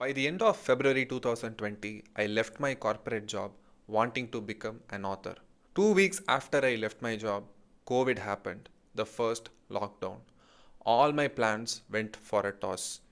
By the end of February 2020, I left my corporate job wanting to become an author. 2 weeks after I left my job, COVID happened, the first lockdown. All my plans went for a toss.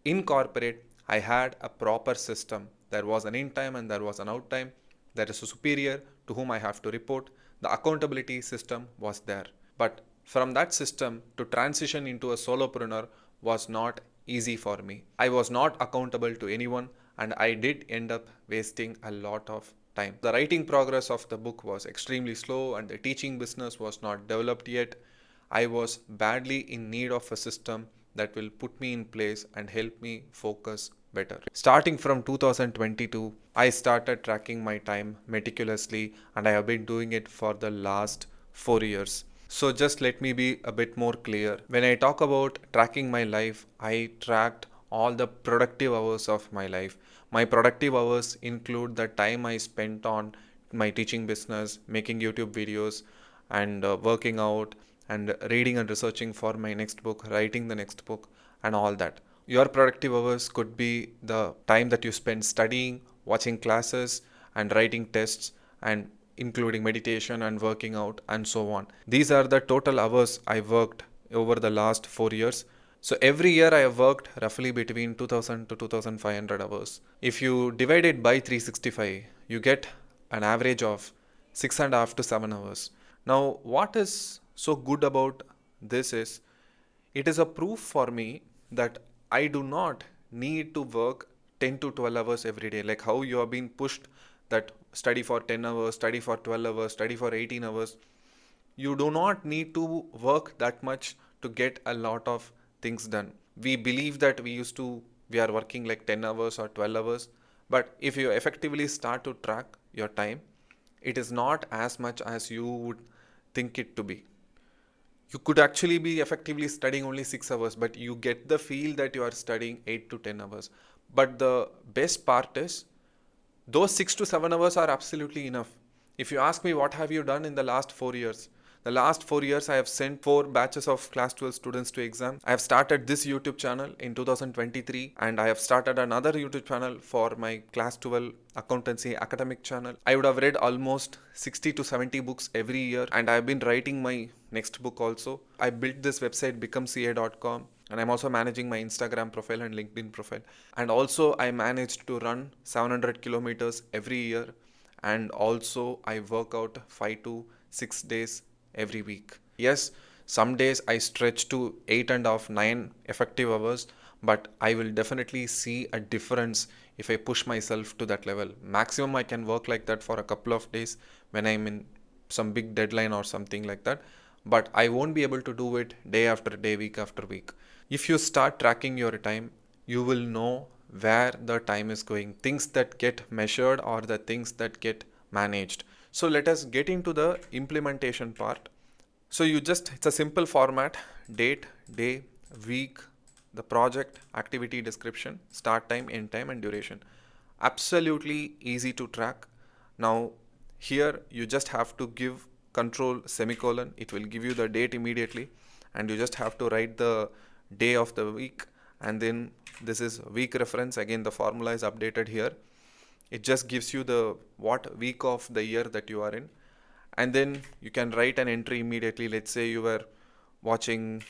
In corporate, I had a proper system. There was an in time and there was an out time. There is a superior to whom I have to report. The accountability system was there. But from that system to transition into a solopreneur was not easy for me. I was not accountable to anyone and I did end up wasting a lot of time. The writing progress of the book was extremely slow and the teaching business was not developed yet. I was badly in need of a system that will put me in place and help me focus better. Starting from 2022, I started tracking my time meticulously and I have been doing it for the last 4 years. So just let me be a bit more clear. When I talk about tracking my life, I tracked all the productive hours of my life. My productive hours include the time I spent on my teaching business, making YouTube videos, and working out, and reading and researching for my next book, writing the next book, and all that. Your productive hours could be the time that you spend studying, watching classes, and writing tests, and including meditation and working out, and so on. These are the total hours I worked over the last 4 years. So every year I have worked roughly between 2000 to 2500 hours. If you divide it by 365, you get an average of 6.5 to 7 hours. Now, what is so good about this is it is a proof for me that I do not need to work 10 to 12 hours every day, like how you have been pushed that study for 10 hours, study for 12 hours, study for 18 hours. You do not need to work that much to get a lot of things done. We believe that we are working like 10 hours or 12 hours, but if you effectively start to track your time, it is not as much as you would think it to be. You could actually be effectively studying only 6 hours, but you get the feel that you are studying 8 to 10 hours. But the best part is those 6 to 7 hours are absolutely enough. If you ask me what have you done in the last 4 years, the last 4 years I have sent 4 batches of class 12 students to exam. I have started this YouTube channel in 2023 and I have started another YouTube channel for my class 12 accountancy academic channel. I would have read almost 60 to 70 books every year and I have been writing my next book also. I built this website becomeca.com and I'm also managing my Instagram profile and LinkedIn profile. And also I managed to run 700 kilometers every year, and also I work out 5 to 6 days every week. Yes, some days I stretch to 8.5, 9 effective hours, but I will definitely see a difference if I push myself to that level. Maximum I can work like that for a couple of days when I'm in some big deadline or something like that, but I won't be able to do it day after day, week after week. If you start tracking your time, you will know where the time is going, things that get measured or the things that get managed. So let us get into the implementation part. So it's a simple format: date, day, week, the project, activity description, start time, end time, and duration. Absolutely easy to track. Now, here you just have to give control semicolon. It will give you the date immediately, and you just have to write the day of the week, and then this is week reference. Again, the formula is updated here. It just gives you the what week of the year that you are in, and then you can write an entry immediately. Let's say you were watching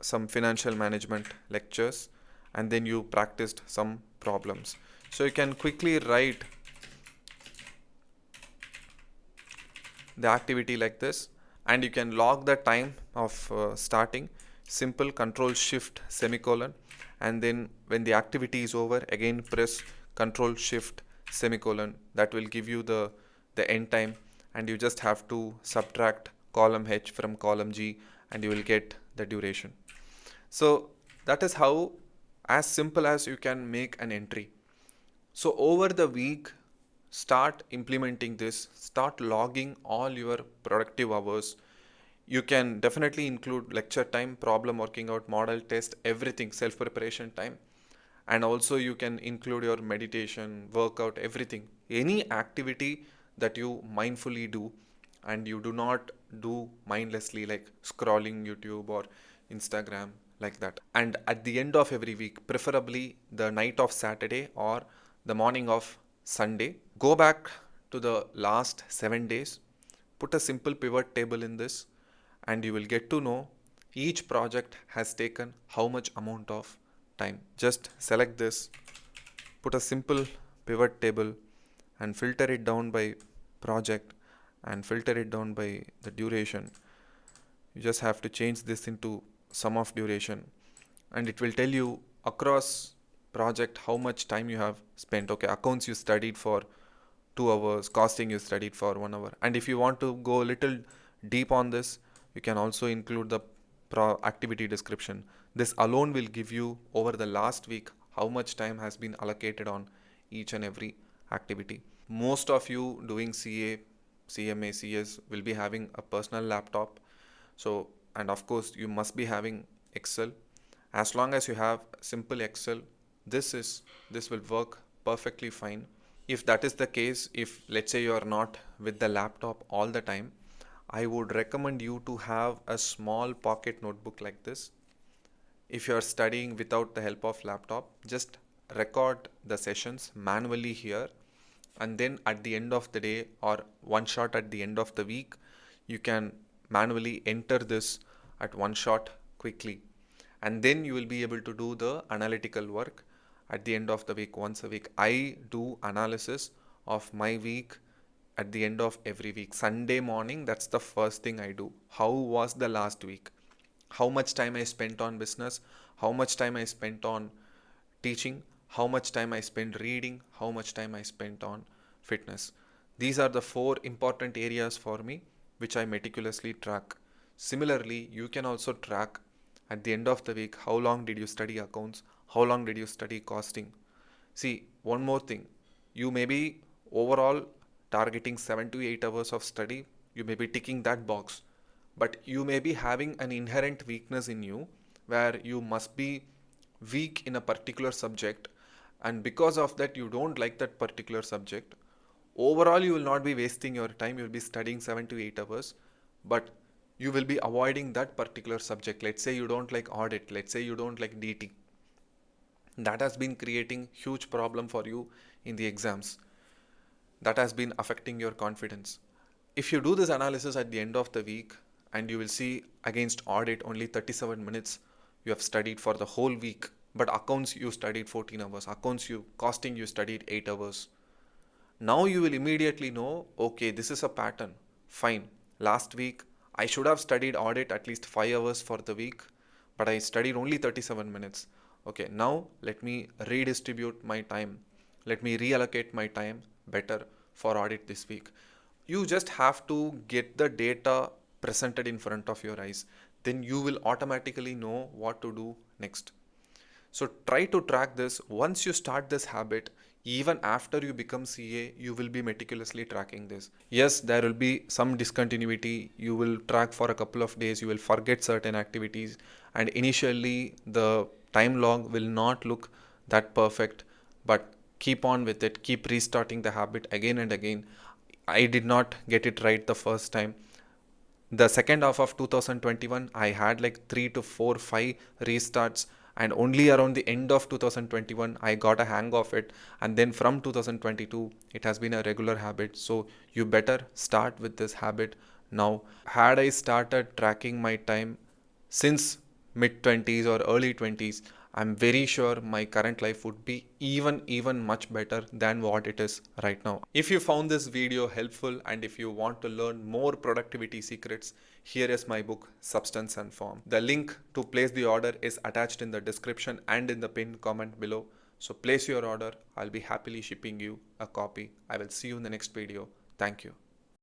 some financial management lectures and then you practiced some problems, so you can quickly write the activity like this, and you can log the time of starting. Simple control shift semicolon, and then when the activity is over, again press control shift semicolon. That will give you the end time, and you just have to subtract column H from column G and you will get the duration. So that is how, as simple as you can make an entry. So over the week, start implementing this, start logging all your productive hours. You can definitely include lecture time, problem working out, model test, everything, self preparation time. And also you can include your meditation, workout, everything. Any activity that you mindfully do and you do not do mindlessly, like scrolling YouTube or Instagram. like that. And at the end of every week, preferably the night of Saturday or the morning of Sunday, go back to the last 7 days, put a simple pivot table in this, and you will get to know each project has taken how much amount of time. Just select this, put a simple pivot table, and filter it down by project and filter it down by the duration. You just have to change this into sum of duration, and it will tell you across project how much time you have spent. Okay, accounts you studied for 2 hours, costing you studied for 1 hour. And if you want to go a little deep on this, you can also include the activity description. This alone will give you over the last week how much time has been allocated on each and every activity. Most of you doing CA, CMA, CS will be having a personal laptop. So, and of course, you must be having Excel. As long as you have simple Excel, this will work perfectly fine. If that is the case, if let's say you are not with the laptop all the time, I would recommend you to have a small pocket notebook like this. If you are studying without the help of laptop, just record the sessions manually here, and then at the end of the day or one shot at the end of the week, you can manually enter this at one shot quickly, and then you will be able to do the analytical work at the end of the week. Once a week I do analysis of my week at the end of every week. Sunday morning, that's the first thing I do. How was the last week? How much time I spent on business? How much time I spent on teaching? How much time I spent reading? How much time I spent on fitness? These are the four important areas for me which I meticulously track. Similarly, you can also track at the end of the week how long did you study accounts? How long did you study costing? See, one more thing. You may be overall targeting 7 to 8 hours of study. You may be ticking that box. But you may be having an inherent weakness in you where you must be weak in a particular subject, and because of that you don't like that particular subject. Overall, you will not be wasting your time. You will be studying 7 to 8 hours, but you will be avoiding that particular subject. Let's say you don't like audit, let's say you don't like DT. That has been creating huge problem for you in the exams. That has been affecting your confidence. If you do this analysis at the end of the week, and you will see against audit only 37 minutes you have studied for the whole week, but accounts you studied 14 hours, accounts you costing you studied 8 hours. Now you will immediately know, okay, this is a pattern. Fine. Last week I should have studied audit at least 5 hours for the week, but I studied only 37 minutes. Okay, now let me redistribute my time. Let me reallocate my time better for audit this week. You just have to get the data presented in front of your eyes. Then you will automatically know what to do next. So try to track this. Once you start this habit, even after you become CA, you will be meticulously tracking this. Yes, there will be some discontinuity. You will track for a couple of days, you will forget certain activities, and initially the time log will not look that perfect, but keep on with it, keep restarting the habit again and again. I did not get it right the first time. The second half of 2021, I had like 3 to 4 5 restarts, and only around the end of 2021 I got a hang of it, and then from 2022 it has been a regular habit. So you better start with this habit now. Had I started tracking my time since mid 20s or early 20s, I'm very sure my current life would be even much better than what it is right now. If you found this video helpful, and if you want to learn more productivity secrets, here is my book Substance and Form. The link to place the order is attached in the description and in the pinned comment below. So place your order. I'll be happily shipping you a copy. I will see you in the next video. Thank you.